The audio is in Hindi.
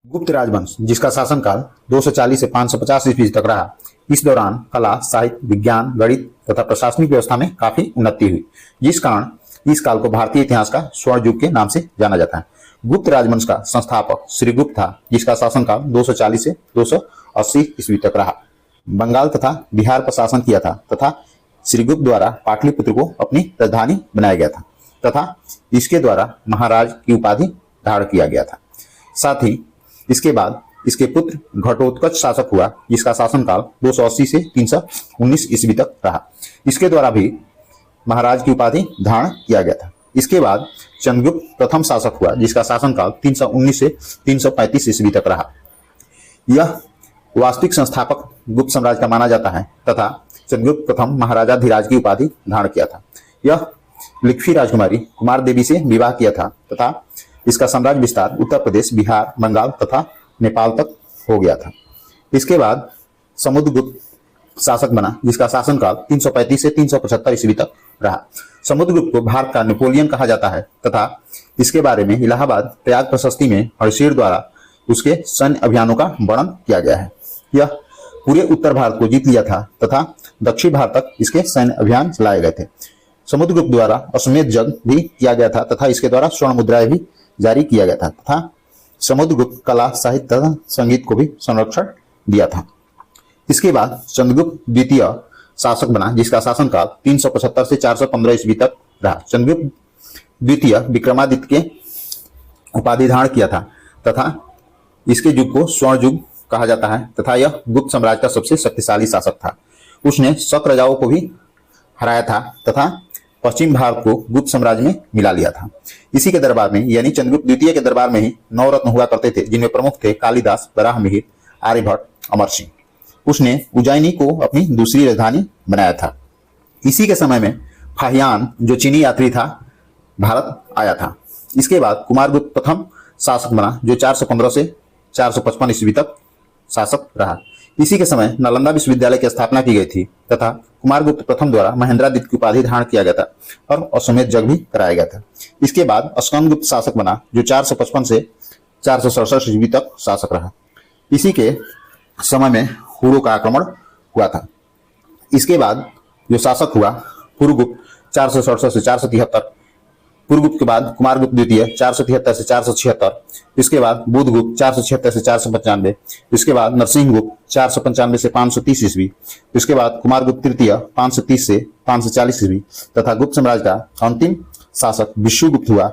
गुप्त राजवंश जिसका शासनकाल 240 से 550 ईस्वी तक रहा। इस दौरान कला, साहित्य, विज्ञान, गणित तथा प्रशासनिक व्यवस्था में काफी उन्नति हुई, जिस कारण इस काल को भारतीय इतिहास का स्वर्ण युग के नाम से जाना जाता है। गुप्त राजवंश का संस्थापक श्रीगुप्त था, जिसका शासनकाल 240 से 280 ईस्वी तक रहा। बंगाल तथा बिहार पर शासन किया था तथा श्रीगुप्त द्वारा पाटलिपुत्र को अपनी राजधानी बनाया गया था तथा इसके द्वारा महाराज की उपाधि धारण किया गया था। साथ ही इसके बाद इसके पुत्र घटोत्कच शासक हुआ, जिसका शासनकाल 280 से 319 ईस्वी तक रहा। इसके द्वारा भी महाराज की उपाधि धारण किया गया था। इसके बाद चंद्रगुप्त प्रथम शासक हुआ, जिसका शासनकाल 319 से 335 ईस्वी तक रहा। यह वास्तविक संस्थापक गुप्त साम्राज्य का माना जाता है तथा चंद्रगुप्त प्रथम महाराजाधिराज की उपाधि धारण किया था। यह लिखी राजकुमारी कुमार देवी से विवाह किया था तथा इसका साम्राज्य विस्तार उत्तर प्रदेश, बिहार, बंगाल तथा नेपाल तक हो गया था। इसके बाद समुद्रगुप्त शासक बना, जिसका शासनकाल 335 से 375 ईस्वी तक रहा। समुद्रगुप्त को भारत का नेपोलियन कहा जाता है तथा इसके बारे में इलाहाबाद प्रयाग प्रशस्ति में हर्षियर द्वारा उसके सैन्य अभियानों का वर्णन किया गया है। यह पूरे उत्तर भारत को जीत लिया था तथा दक्षिण भारत तक इसके सैन्य अभियान चलाए गए थे। समुद्रगुप्त द्वारा अश्वमेध यज्ञ भी किया गया था तथा इसके द्वारा स्वर्ण मुद्राएं भी जारी किया गया था तथा समुद्रगुप्त कला, साहित्य तथा संगीत को भी संरक्षण दिया था। इसके बाद चंद्रगुप्त द्वितीय शासक बना, जिसका शासनकाल 375 से 415 ईस्वी तक रहा। चंद्रगुप्त द्वितीय विक्रमादित्य के उपाधि धारण किया था तथा इसके युग को स्वर्ण युग कहा जाता है तथा यह गुप्त साम्राज्य का सबसे शक्तिशाली शासक था। उसने शक राजाओं को भी हराया था तथा पश्चिम भारत को गुप्त साम्राज्य में मिला लिया था। इसी के दरबार में यानी चंद्रगुप्त द्वितीय के दरबार में ही 9 रत्न हुआ करते थे, जिनमें प्रमुख थे कालिदास, वराहमिहिर, आर्यभट्ट, अमर सिंह। उसने उज्जैनी को अपनी दूसरी राजधानी बनाया था। इसी के समय में फाहियान जो चीनी यात्री था भारत आया था। इसके बाद कुमारगुप्त प्रथम शासक बना, जो 415 से 455 ईस्वी तक शासक रहा। इसी के समय नालंदा विश्वविद्यालय की स्थापना की गई थी तथा कुमारगुप्त प्रथम द्वारा महेंद्रादित्य की उपाधि धारण किया गया था और अश्वमेध यज्ञ भी कराया गया था। इसके बाद स्कंदगुप्त शासक बना, जो 455 से 467 ईस्वी तक शासक रहा। इसी के समय में हुरों का आक्रमण हुआ था। इसके बाद जो शासक हुआ पुरुगुप्त 467 से 473, पुरुगुप्त के बाद कुमारगुप्त द्वितीय 473 से 476, इसके बाद बुधगुप्त 476 से 495, इसके बाद नरसिंहगुप्त 495 से 530 ईस्वी, इसके बाद कुमारगुप्त तृतीय 530 से 540 ईस्वी तथा गुप्त साम्राज्य का अंतिम शासक विष्णुगुप्त हुआ,